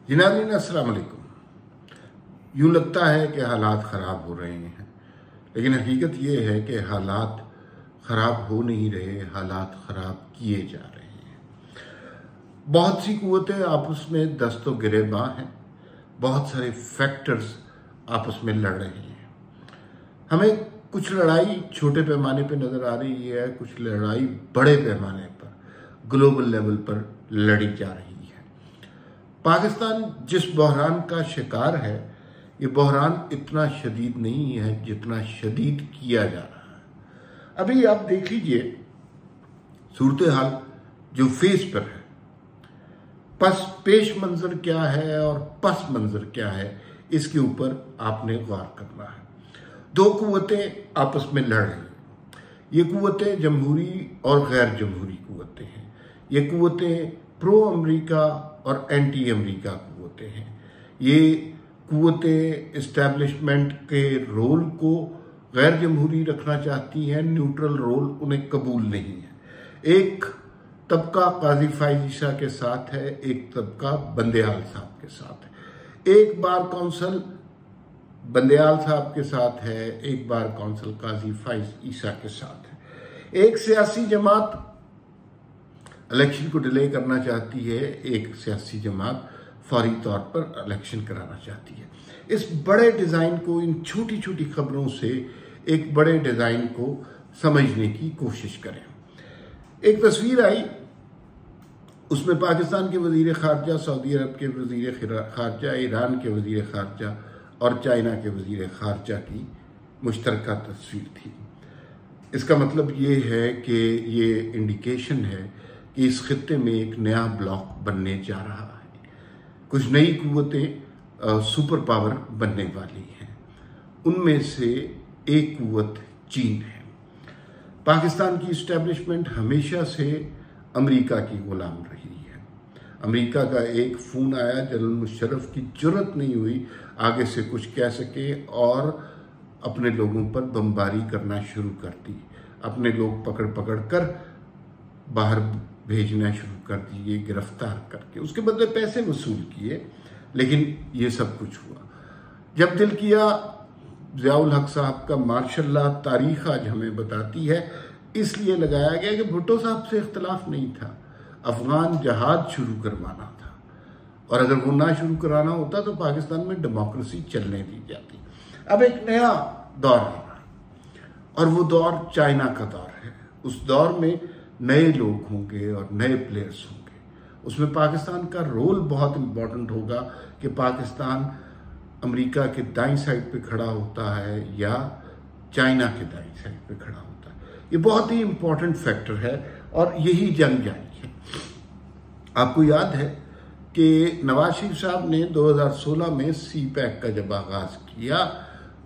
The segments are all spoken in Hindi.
जी नाज़रीन, अस्सलाम वालेकुम। यूँ लगता है कि हालात ख़राब हो रहे हैं, लेकिन हकीकत ये है कि हालात ख़राब हो नहीं रहे, हालात ख़राब किए जा रहे हैं। बहुत सी कुव्वतें आपस में दस्तो गिरेबां हैं, बहुत सारे फैक्टर्स आपस में लड़ रहे हैं। हमें कुछ लड़ाई छोटे पैमाने पर नज़र आ रही है, कुछ लड़ाई बड़े पैमाने पर ग्लोबल लेवल पर लड़ी जा रही है। पाकिस्तान जिस बहरान का शिकार है, ये बहरान इतना शदीद नहीं है जितना शदीद किया जा रहा है। अभी आप देख लीजिए सूरत हाल जो फेस पर है, पेश मंजर क्या है और पस मंजर क्या है, इसके ऊपर आपने गौर करना है। दो कुव्वतें आपस में लड़ रही हैं। ये कुव्वतें जमहूरी और गैर जमहूरी कुव्वतें हैं। ये कुव्वतें प्रो अमेरिका और एंटी अमेरिका कुव्वतें हैं। ये कुव्वतें इस्टेब्लिशमेंट के रोल को गैर जमहूरी रखना चाहती हैं, न्यूट्रल रोल उन्हें कबूल नहीं है। एक तबका काजी फाइज ईसा के साथ है, एक तबका बंदेयाल साहब के साथ है। एक बार कौंसल बंदेयाल साहब के साथ है, एक बार कौंसल काजी फाइज ईसा के साथ है। एक सियासी जमात इलेक्शन को डिले करना चाहती है, एक सियासी जमात फौरी तौर पर इलेक्शन कराना चाहती है। इस बड़े डिज़ाइन को, इन छोटी छोटी खबरों से एक बड़े डिज़ाइन को समझने की कोशिश करें। एक तस्वीर आई, उसमें पाकिस्तान के वजीर खारजा, सऊदी अरब के वजीर खारजा, ईरान के वजीर खारजा और चाइना के वजीर खारजा की मुश्तरका तस्वीर थी। इसका मतलब ये है कि ये इंडिकेशन है कि इस खित्ते में एक नया ब्लॉक बनने जा रहा है। कुछ नई कुव्वतें सुपर पावर बनने वाली हैं। उनमें से एक कुव्वत चीन है। पाकिस्तान की इस्टेब्लिशमेंट हमेशा से अमेरिका की गुलाम रही है। अमेरिका का एक फ़ोन आया, जनरल मुशर्रफ की जुर्रत नहीं हुई आगे से कुछ कह सके और अपने लोगों पर बमबारी करना शुरू कर दी। अपने लोग पकड़ पकड़ कर बाहर भेजना शुरू कर दिए, गिरफ्तार करके, उसके बदले पैसे वसूल किए। लेकिन ये सब कुछ हुआ। जब दिल किया, ज़ियाउल हक साहब का मार्शल लॉ तारीख आज हमें बताती है, इसलिए लगाया गया कि भुट्टो साहब से इख्तलाफ नहीं था, अफगान जहाद शुरू करवाना था। और अगर वो ना शुरू कराना होता तो पाकिस्तान में डेमोक्रेसी चलने दी जाती। अब एक नया दौर आ रहा है और वो दौर चाइना का दौर है। उस दौर में नए लोग होंगे और नए प्लेयर्स होंगे। उसमें पाकिस्तान का रोल बहुत इम्पोर्टेंट होगा कि पाकिस्तान अमेरिका के दाईं साइड पे खड़ा होता है या चाइना के दाईं साइड पे खड़ा होता है। ये बहुत ही इम्पोर्टेंट फैक्टर है और यही जंग जारी है। आपको याद है कि नवाज शरीफ साहब ने 2016 में CPEC का जब आगाज किया,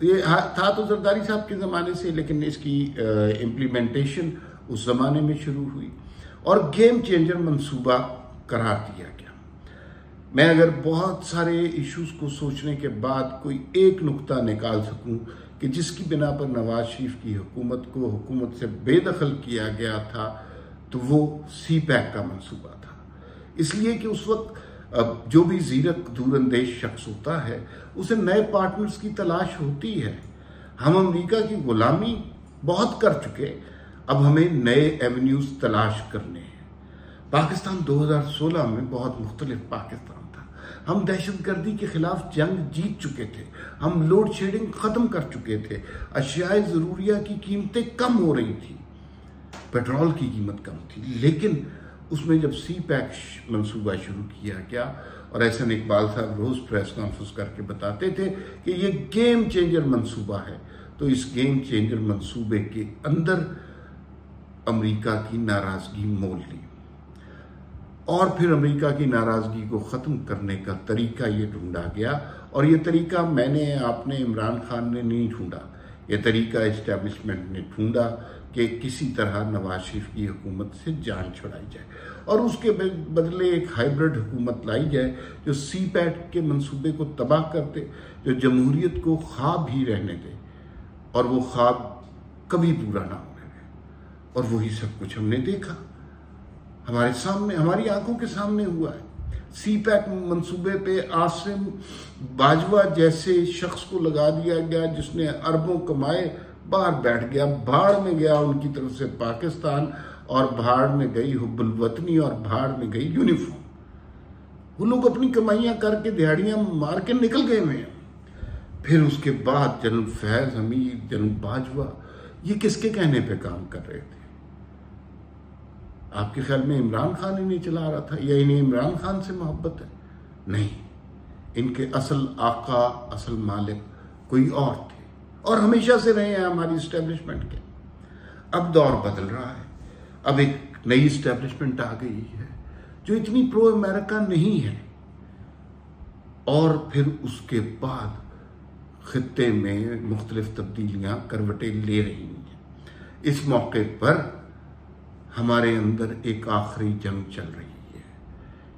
ये था तो जरदारी साहब के ज़माने से, लेकिन इसकी इम्प्लीमेंटेशन उस ज़माने में शुरू हुई और गेम चेंजर मंसूबा करार दिया गया। मैं अगर बहुत सारे इश्यूज़ को सोचने के बाद कोई एक नुक्ता निकाल सकूं कि जिसकी बिना पर नवाज शरीफ की हुकूमत को हुकूमत से बेदखल किया गया था, तो वो CPEC का मंसूबा था। इसलिए कि उस वक्त जो भी ज़ीरक दूरंदेश शख्स होता है, उसे नए पार्टनर्स की तलाश होती है। हम अमेरिका की गुलामी बहुत कर चुके, अब हमें नए एवेन्यूज तलाश करने हैं। पाकिस्तान 2016 में बहुत मुख्तलिफ पाकिस्तान था। हम दहशतगर्दी के खिलाफ जंग जीत चुके थे, हम लोड शेडिंग ख़त्म कर चुके थे, अशियाए ज़रूरिया की कीमतें कम हो रही थी, पेट्रोल की कीमत कम थी। लेकिन उसमें जब CPEC मंसूबा शुरू किया गया, और एहसन इकबाल साहब रोज़ प्रेस कॉन्फ्रेंस करके बताते थे कि ये गेम चेंजर मंसूबा है, तो इस गेम चेंजर मंसूबे के अंदर अमेरिका की नाराज़गी मोल ली और फिर अमेरिका की नाराज़गी को ख़त्म करने का तरीका ये ढूंढा गया। और ये तरीका मैंने, आपने, इमरान खान ने नहीं ढूंढा, ये तरीका इस्टेब्लिशमेंट ने ढूंढा कि किसी तरह नवाज शरीफ की हुकूमत से जान छुड़ाई जाए और उसके बदले एक हाइब्रिड हुकूमत लाई जाए जो CPEC के मंसूबे को तबाह कर दे, जो जमहूरियत को ख्वाब ही रहने दे और वो ख्वाब कभी पूरा ना होने दे। और वही सब कुछ हमने देखा, हमारे सामने, हमारी आंखों के सामने हुआ है। सी पैक मंसूबे पे आसिम बाजवा जैसे शख्स को लगा दिया गया जिसने अरबों कमाए, बाहर बैठ गया, भाड़ में गया उनकी तरफ से पाकिस्तान, और भाड़ में गई हुब्बुल वतनी और भाड़ में गई यूनिफॉर्म। वो लोग अपनी कमाइयां करके दिहाड़ियां मार के निकल गए हुए हैं। फिर उसके बाद जनरल फैज हमीद, जनरल बाजवा, ये किसके कहने पे काम कर रहे थे? आपके ख्याल में इमरान खान ही नहीं चला रहा था, या इन्हें इमरान खान से मोहब्बत है? नहीं, इनके असल आका, असल मालिक कोई और थे, और हमेशा से रहे हैं हमारी इस्टेब्लिशमेंट के। अब दौर बदल रहा है, अब एक नई इस्टेब्लिशमेंट आ गई है जो इतनी प्रो अमेरिका नहीं है, और फिर उसके बाद खित्ते में मुख्तलिफ तब्दीलियां करवटें ले रही हैं। इस मौके पर हमारे अंदर एक आखिरी जंग चल रही है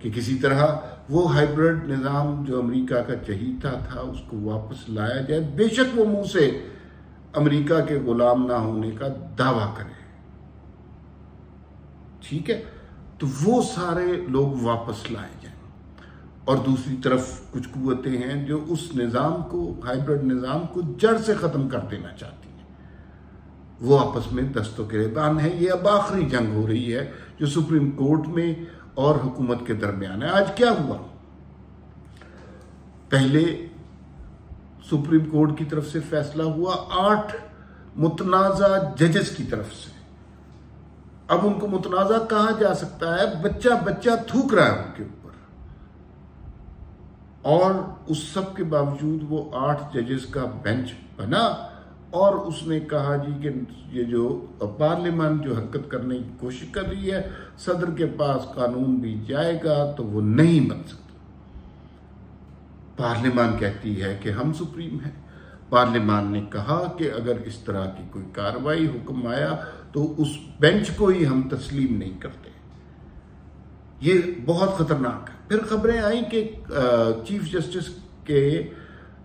कि किसी तरह वो हाइब्रिड निज़ाम जो अमेरिका का चहीता था उसको वापस लाया जाए, बेशक वो मुंह से अमेरिका के गुलाम ना होने का दावा करे, ठीक है, तो वो सारे लोग वापस लाए जाएं। और दूसरी तरफ कुछ कुव्वतें हैं जो उस निज़ाम को, हाइब्रिड निज़ाम को जड़ से ख़त्म कर देना चाहती हैं। वो आपस में दस्तों के गिरबान है। ये अब आखिरी जंग हो रही है जो सुप्रीम कोर्ट में और हुकूमत के दरमियान है। आज क्या हुआ? पहले सुप्रीम कोर्ट की तरफ से फैसला हुआ 8 मुतनाज़ा जजेस की तरफ से। अब उनको मुतनाज़ा कहा जा सकता है, बच्चा बच्चा थूक रहा है उनके ऊपर, और उस सब के बावजूद वो 8 जजेस का बेंच बना और उसने कहा जी कि ये जो पार्लियामान जो हरकत करने की कोशिश कर रही है, सदर के पास कानून भी जाएगा तो वो नहीं बन सकता। पार्लियामान कहती है कि हम सुप्रीम हैं। पार्लियामान ने कहा कि अगर इस तरह की कोई कार्रवाई हुक्म आया तो उस बेंच को ही हम तस्लीम नहीं करते। ये बहुत खतरनाक है। फिर खबरें आई कि चीफ जस्टिस के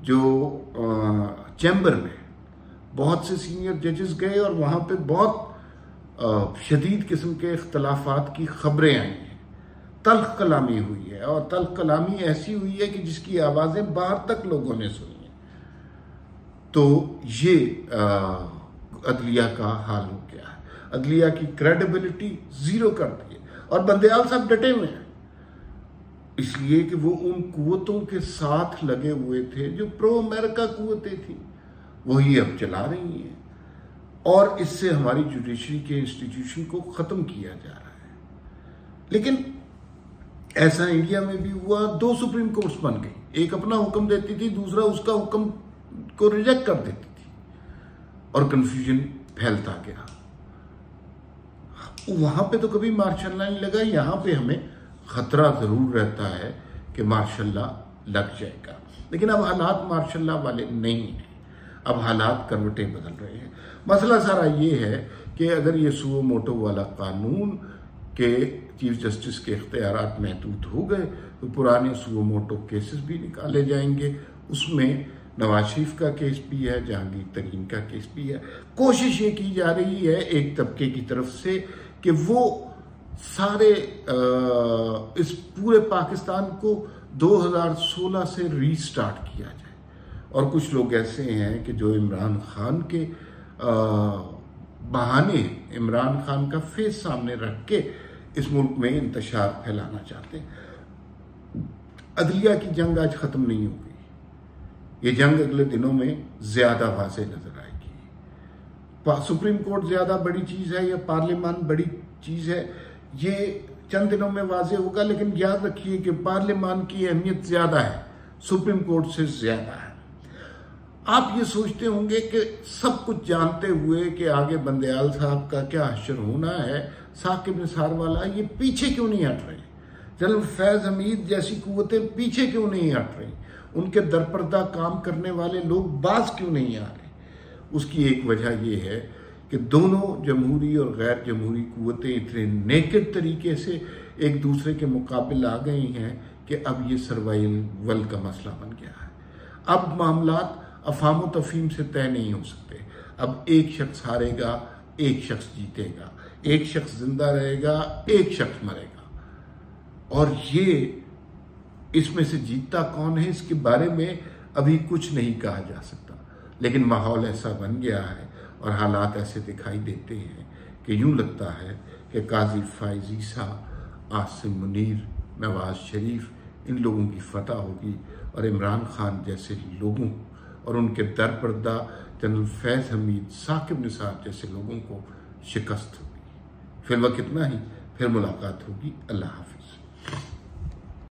जो चैम्बर में बहुत से सीनियर जजेस गए और वहां पे बहुत शदीद किस्म के इख्तलाफात की खबरें आई हैं। तल्ख कलामी हुई है, और तल्ख कलामी ऐसी हुई है कि जिसकी आवाजें बाहर तक लोगों ने सुनी हैं। तो ये अदलिया का हाल हो गया है। अदलिया की क्रेडिबिलिटी जीरो कर दी है, और बंदयाल साहब डटे हुए हैं इसलिए कि वो उन कुव्वतों के साथ लगे हुए थे जो प्रो अमेरिका कुव्वतें थी, वही अब चला रही हैं, और इससे हमारी जुडिशरी के इंस्टीट्यूशन को खत्म किया जा रहा है। लेकिन ऐसा इंडिया में भी हुआ, 2 सुप्रीम कोर्ट्स बन गई, एक अपना हुक्म देती थी, दूसरा उसका हुक्म को रिजेक्ट कर देती थी, और कंफ्यूजन फैलता गया। वहां पे तो कभी मार्शल लॉ नहीं लगा, यहां पे हमें खतरा जरूर रहता है कि मार्शल लॉ लग जाएगा। लेकिन अब हालात मार्शल लॉ वाले नहीं हैं, अब हालात करवटें बदल रहे हैं। मसला सारा ये है कि अगर ये सुओ मोटो वाला कानून के चीफ जस्टिस के इख्तियारात महदूद हो गए तो पुराने सुओ मोटो केसेस भी निकाले जाएंगे। उसमें नवाज शरीफ का केस भी है, जहांगीर तरीन का केस भी है। कोशिश ये की जा रही है एक तबके की तरफ से कि वो सारे इस पूरे पाकिस्तान को 2016 से रीस्टार्ट किया जाए। और कुछ लोग ऐसे हैं कि जो इमरान खान के बहाने, इमरान खान का फेस सामने रख के इस मुल्क में इंतशार फैलाना चाहते हैं। अदलिया की जंग आज खत्म नहीं होगी, ये जंग अगले दिनों में ज्यादा वाज़ेह नजर आएगी। सुप्रीम कोर्ट ज्यादा बड़ी चीज है या पार्लियामान बड़ी चीज है, ये चंद दिनों में वाज़ेह होगा। लेकिन याद रखिए कि पार्लियामान की अहमियत ज्यादा है, सुप्रीम कोर्ट से ज्यादा है। आप ये सोचते होंगे कि सब कुछ जानते हुए कि आगे बंदयाल साहब का क्या हश्र होना है, साकिब निसार वाला ये पीछे क्यों नहीं हट रहे, जनरल फैज हमीद जैसी कुव्वतें पीछे क्यों नहीं हट रही, उनके दरपर्दा काम करने वाले लोग बाज क्यों नहीं आ रहे? उसकी एक वजह यह है कि दोनों जमहूरी और गैर जमहूरी कुव्वतें इतने नेकेड तरीके से एक दूसरे के मुकाबले आ गई हैं कि अब ये सर्वाइवल का मसला बन गया है। अब मामलात अफाम तफहीम से तय नहीं हो सकते। अब एक शख्स हारेगा, एक शख्स जीतेगा, एक शख्स जिंदा रहेगा, एक शख्स मरेगा। और ये इसमें से जीतता कौन है इसके बारे में अभी कुछ नहीं कहा जा सकता, लेकिन माहौल ऐसा बन गया है और हालात ऐसे दिखाई देते हैं कि यूं लगता है कि काजी फाइज ईसा, आसिम मुनीर, नवाज शरीफ, इन लोगों की फतह होगी और इमरान खान जैसे लोगों और उनके दरपर्दा जनरल फैज़ हमीद, साकिब निसार जैसे लोगों को शिकस्त होगी। फिर वक्त इतना ही, फिर मुलाकात होगी। अल्लाह हाफ़िज़।